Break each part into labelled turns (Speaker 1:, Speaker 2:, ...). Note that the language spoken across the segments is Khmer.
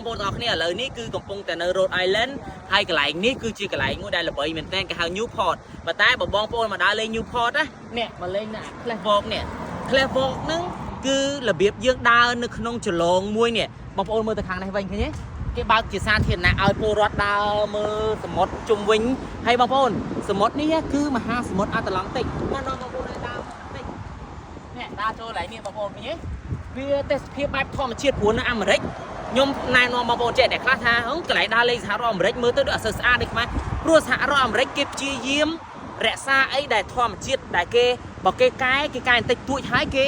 Speaker 1: ប្អូនទាំងអស់គ្នាឥឡូវនេះគឺកំពុងតែនៅ Rhode Island ហើយកន្លែងនេះគឺជាកន្លែងមួយដែលល្បីមែនទែនគេហៅ Newport ប៉ុន្តែបងប្អូនមកដើរលេង Newport ណានេះមកលេងណា Cliff Walk នេះ Cliff Walk ហ្នឹងគឺរបៀបយើងដើរនៅក្នុងចលងមួយនេះបងប្អូនមើលទៅខាងនេះវិញឃើញទេគេបើកជាសាធារណៈឲ្យពលរដ្ឋដើរមើលសមុទ្រជុំវិញហើយបងប្អូនសមុទ្រនេះគឺមហាសមុទ្រអាត្លង់តិកមកដល់បងប្អូនឲ្យដើរតិចនេះដើរចូលកន្លែងនេះបងប្អូនឃើញទេវាទេសភាពបែបធម្មជាតិព្រោះនៅអាមេរិកខ្ញុំណែនាំបងប្អូនចេះតែខ្លះថាកន្លែងដើរលេងសហរដ្ឋអាមេរិកមើលទៅដូចអត់សូវស្អាតដូចខ្មែរព្រោះសហរដ្ឋអាមេរិកគេព្យាយាមរក្សាអីដែលធម្មជាតិដែលគេបើគេកែបន្តិចតួចហើយគេ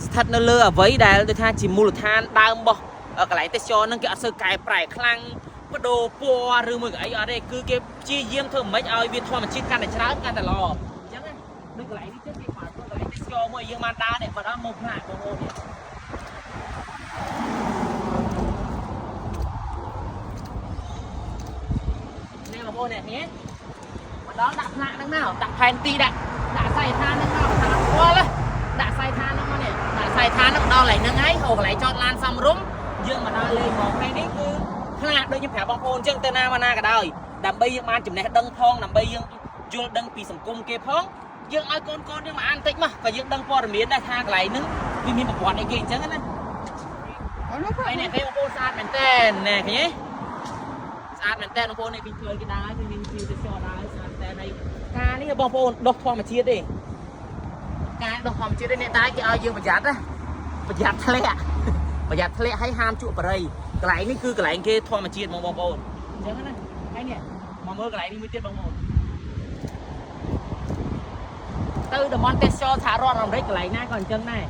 Speaker 1: ស្ថិតនៅលើអ្វីដែលដូចថាជាមូលដ្ឋានដើមរបស់កន្លែងទេសចរហ្នឹងគេអត់សូវកែប្រែខ្លាំងបដូរពណ៌ឬមួយក៏អីអត់ទេគឺគេព្យាយាមធ្វើមិនឲ្យវាធម្មជាតិកាន់តែច្រើនកាន់តែល្អអញ្ចឹងណាដូចកន្លែងនេះចឹងគេបើកកន្លែងទេសចរមួយយើងបានដើរនេះមកដល់មកផ្លាកបងប្អូននេះបងប្អូននេះមកដល់ដាក់ផ្លាកហ្នឹងមកដាក់ផែនទីដាក់ស័យដ្ឋានហ្នឹងមកថាស្គាល់ដាក់ស័យដ្ឋានហ្នឹងមកនេះដាក់ស័យដ្ឋានហ្នឹងដល់កន្លែងហ្នឹងហើយកន្លែងចតឡានសំរុំយើងមកដល់លេងមកថ្ងៃនេះគឺផ្លាកដូចខ្ញុំប្រាប់បងប្អូនអញ្ចឹងទៅណាមកណាក៏ដោយដើម្បីយើងបានចំណេះដឹងផងដើម្បីយើងយល់ដឹងពីសង្គមគេផងយើងឲ្យកូនយើងមកអានតិចមកក៏យើងដឹងព័ត៌មានដែរថាកន្លែងហ្នឹងវាមានប្រវត្តិអីគេអញ្ចឹងណាហើយនេះគេបងប្អូនស្អាតមែនតើណែឃើញទេស្អាតមែនតើបងប្អូននេះពីផ្លូវគេដើរមានជីវទេសចរដើរស្អាតតែហើយការនេះបងប្អូនដុសធម្មជាតិទេការដុសធម្មជាតិនេះតែគេឲ្យយើងប្រយ័ត្នណាប្រយ័ត្នធ្លាក់ឲ្យហាមជក់បរិយកន្លែងនេះគឺកន្លែងគេធម្មជាតិបងប្អូនអញ្ចឹងណាហើយនេះមកមើលកន្លែងនេះមួយទៀតបងប្អូនទៅតំបន់ទេសចរសហរដ្ឋអាមេរិកកន្លែងណាក៏អញ្ចឹងដែរ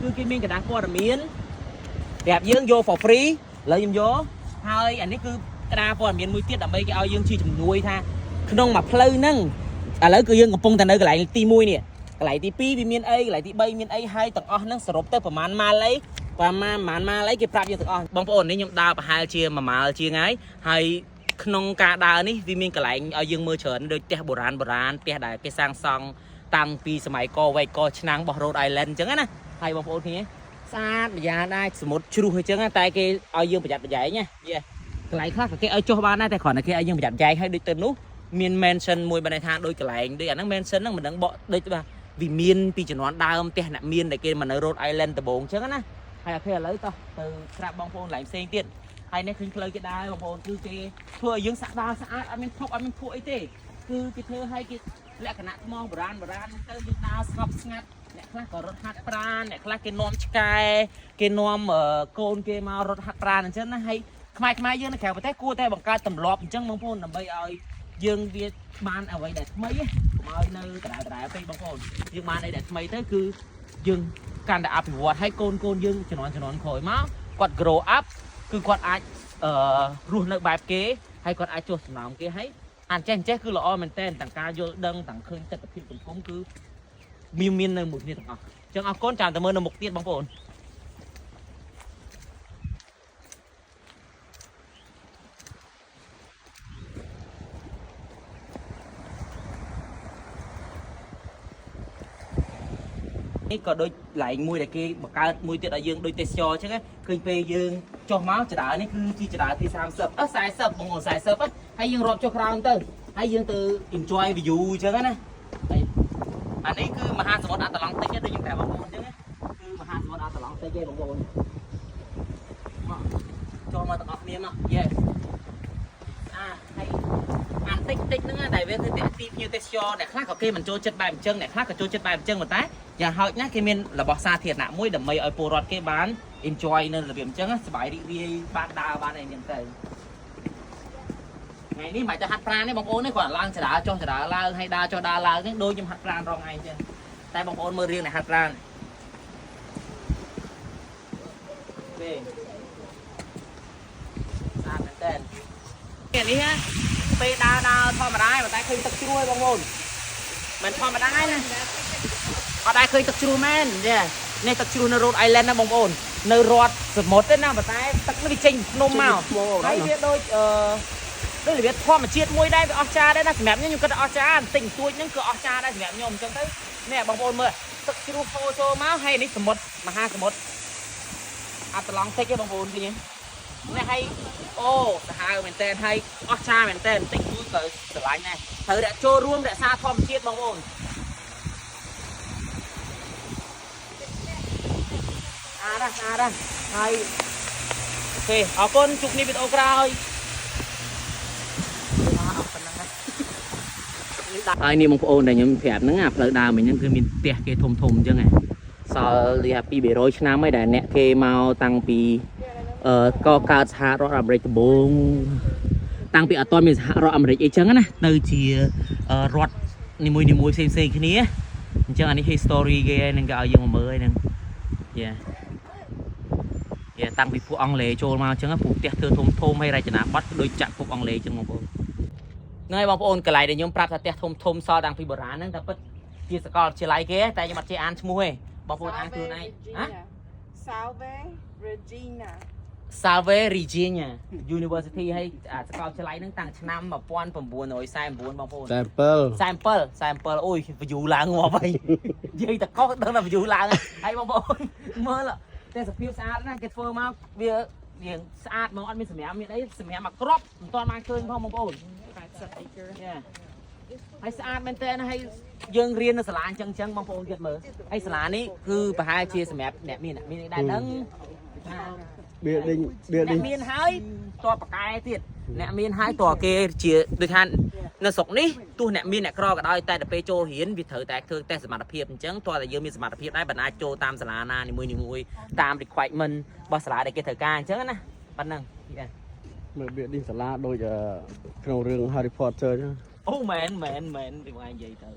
Speaker 1: គឺគេមានកណ្ដាស់ព័ត៌មានប្រាប់យើងយក for free ឥឡូវខ្ញុំយកហើយអានេះគឺកណ្ដាស់ព័ត៌មានមួយទៀតដើម្បីគេឲ្យយើងជាជំនួយថាក្នុងមួយផ្លូវហ្នឹងឥឡូវគឺយើងកំពុងតែនៅកន្លែងទី1នេះកន្លែងទី2វាមានអីកន្លែងទី3មានអីហើយទាំងអស់ហ្នឹងសរុបទៅប្រហែលម៉ាលអីប្រហែលម៉ាលអីគេប្រាប់យើងទាំងអស់បងប្អូននេះខ្ញុំដើរប្រហែលជា1ម៉ាលជាងហើយក្នុងការដើរនេះវាមានកន្លែងឲ្យយើងមើលច្រើនដូចផ្ទះបុរាណផ្ទះដែលគេសាងសង់តាំងពីសម័យកវែកកឆ្នាំងរបស់ Rhode Island អញ្ចឹងណាហើយបងប្អូនគ្នាស្អាតម្យ៉ាងដែរសមុទ្រជ្រុះអញ្ចឹងតែគេឲ្យយើងប្រយ័ត្នប្រយែងណាកន្លែងខ្លះក៏គេឲ្យចុះបានដែរតែគ្រាន់តែគេឲ្យយើងប្រយ័ត្នប្រយែងឲ្យដូចទៅនោះមាន mention មួយបានថាដូចកន្លែងដូចអាហ្នឹង mention ហ្នឹងមិនដឹងបកដូចថាវាមានពីជំនាន់ដើមផ្ទះអ្នកមានដែលគេមកនៅ Rhode Island ដំបូងអញ្ចឹងណាហើយអូខេឥឡូវតោះទៅស្រាប់បងប្អូនកន្លែងផ្សេងទៀតហើយនេះឃើញផ្លូវគេដើរបងប្អូនគឺគេធ្វើឲ្យយើងសាក់ដើរស្អាតអត់មានភពអត់មានភក់អីទេគឺគេធ្វើឲ្យគេលក្ខណៈថ្មបុរាណទៅយើងដើរស្ងប់ស្ងាត់អ្នកខ្លះក៏រត់ហាត់ប្រាណអ្នកខ្លះគេនាំឆ្កែគេនាំកូនគេមករត់ហាត់ប្រាណអញ្ចឹងណាហើយខ្មែរយើងនៅក្រៅប្រទេសគួរតែបង្កើតទម្លាប់អញ្ចឹងបងប្អូនដើម្បីឲ្យយើងវាបានអ្វីដែលថ្មីកុំឲ្យនៅដដែលពេកបងប្អូនយើងបានអីដែលថ្មីទៅគឺយើងកាន់តែអភិវឌ្ឍឲ្យកូនយើងជំនាន់ក្រោយមកគាត់ grow up គឺគាត់អាចរស់នៅបែបគេហើយគាត់អាចចុះចំណោមគេហើយអានចេះគឺល្អមែនតើទាំងការយល់ដឹងទាំងឃើញទស្សនវិជ្ជាសង្គមគឺមាននៅមួយគ្នាទាំងអស់អញ្ចឹងអរគុណចាំតែមើលនៅមុខទៀតបងប្អូននេះក៏ដូចកន្លែងមួយដែលគេបង្កើតមួយទៀតឲ្យយើងដូចទេសចរអញ្ចឹងឃើញពេលយើងចុះមកចដើនេះគឺជាចដើទី30 40បងប្អូន40ហើយយើងរាប់ចុះក្រោមទៅហើយយើងទៅ enjoy view អញ្ចឹងណាហើយអានេះគឺមហាសមុទ្រអាត្លង់តិកដូចខ្ញុំប្រាប់បងប្អូនអញ្ចឹងគឺមហាសមុទ្រអាត្លង់តិកទេបងប្អូនមកចូលមកទាំងអស់គ្នាមកហើយអាតិចហ្នឹងដែលវាគឺទីភ្ញៀវទេសចរអ្នកខ្លះក៏គេមិនចូលចិត្តបែបអញ្ចឹងអ្នកខ្លះក៏ចូលចិត្តបែបអញ្ចឹងប៉ុន្តែយ៉ាងហោចណាស់គេមានរបស់សាធារណៈមួយដើម្បីឲ្យពលរដ្ឋគេបាន enjoy នៅរបៀបអញ្ចឹងសប្បាយរីករាយបានដើរបានអីអញ្ចឹងទៅថ្ងៃនេះមិនទៅហាត់ប្រាណទេបងប្អូននេះគាត់ឡើងចដើចុះចដើឡើងហើយដើរចុះដើរឡើងហ្នឹងដូចខ្ញុំហាត់ប្រាណរងថ្ងៃអញ្ចឹងតែបងប្អូនមើលរៀងអ្នកហាត់ប្រាណទេស្អាតមែនតើនេះណាពេលដើរធម្មតាប៉ុន្តែឃើញទឹកជ្រោះបងប្អូនមិនធម្មតាណាអត់ដែរឃើញទឹកជ្រោះមែននេះទឹកជ្រោះនៅ Rhode Island ណាបងប្អូននៅរដ្ឋសមុទ្រទេណាប៉ុន្តែទឹកនេះវាចេញភ្នំមកហើយវាដូចរបៀបធម្មជាតិមួយដែរវាអស្ចារ្យដែរណាសម្រាប់ខ្ញុំគិតថាអស្ចារ្យបន្តិចបន្តួចហ្នឹងគឺអស្ចារ្យដែរសម្រាប់ខ្ញុំអញ្ចឹងទៅនេះបងប្អូនមើលទឹកជ្រោះហូរចូលមកហើយនេះសមុទ្រមហាសមុទ្រអាត្លង់តិកទេបងប្អូនឃើញទេ này hay ô hai mình tên hay cha mình tên tình vui tới sửa lạnh này thử đã trôiរួមđã xa thom chiết bóng ồn ra hay ok ở con chụp ni video ra ai ni mong ôn này nhầm phèn nó ngạp lợi đào mình nhưng cứ mình tẹt cái thùng thùng chứ này sao đi pi bể rồi năm mấy đại nè cái màu tăng pi có cả hạ rõ làm cái bông tăng pi ở toàn mình hạ rõ làm cái trắng á từ chia rót ni mùi xem cái này chẳng anh history cái nên cái dương mà mới nè yeah tăng pi phụ ông lệ trôi mà chẳng á phụ tẹt thưa thùng thùng hay ra chả nào bắt đôi chặt phụ ông lệ chẳng mong ngay bóng ôn cái lại để nhóm prap là tẹt thùng so đang pi bờ rán nên tập chia sẻ còn chia lại cái tại nhưng mà chia ăn mua bóng ôn ăn từ này Salve Regina University hayสกอตเชลัยนั่งต่างชนำแบบป้อนผมบัวหน่อยแซมบัวบางคน sample โอ้ยไปอยู่หลังหัวไปยืนแต่ก็เดินแบบอยู่หลังไอ้บางคนเมื่อละแต่สปิลสะอาดนะเก็ตเฟอร์มาเบียร์อย่างสะอาดบางอันมีสมัยมีได้สมัยมากรอบตอนมาเกินพ่อบางคนให้สะอาดมันเต้นให้ยังเรียนในสลาจังบางคนเกิดเมื่อไอ้สลานี้คือประหารเชียร์สมัยเนี่ยมีได้ดังเบียดมีนหายตัวปากกายติดเนี่ยมีนหายตัวเกย์เชียโดยท่านในศกนี้ตัวเนี่ยมีเนี่ยกรอก็ได้แต่ไปโจเห็นวิถีแต่คือแต่สมรรถภาพจังตัวแต่ยังมีสมรรถภาพได้บรรดาโจตามสลานาในมือตามดิควายมันบอสลาได้เกย์เถอการจังนะปันนึง
Speaker 2: เมื่อเบียดดิ้งสลาโดยจะขนมเรื่องฮาร์รี่พอตเตอร์ใช่ไหม
Speaker 1: โอ้แมนเป็นว่าอย่างไรเถอะ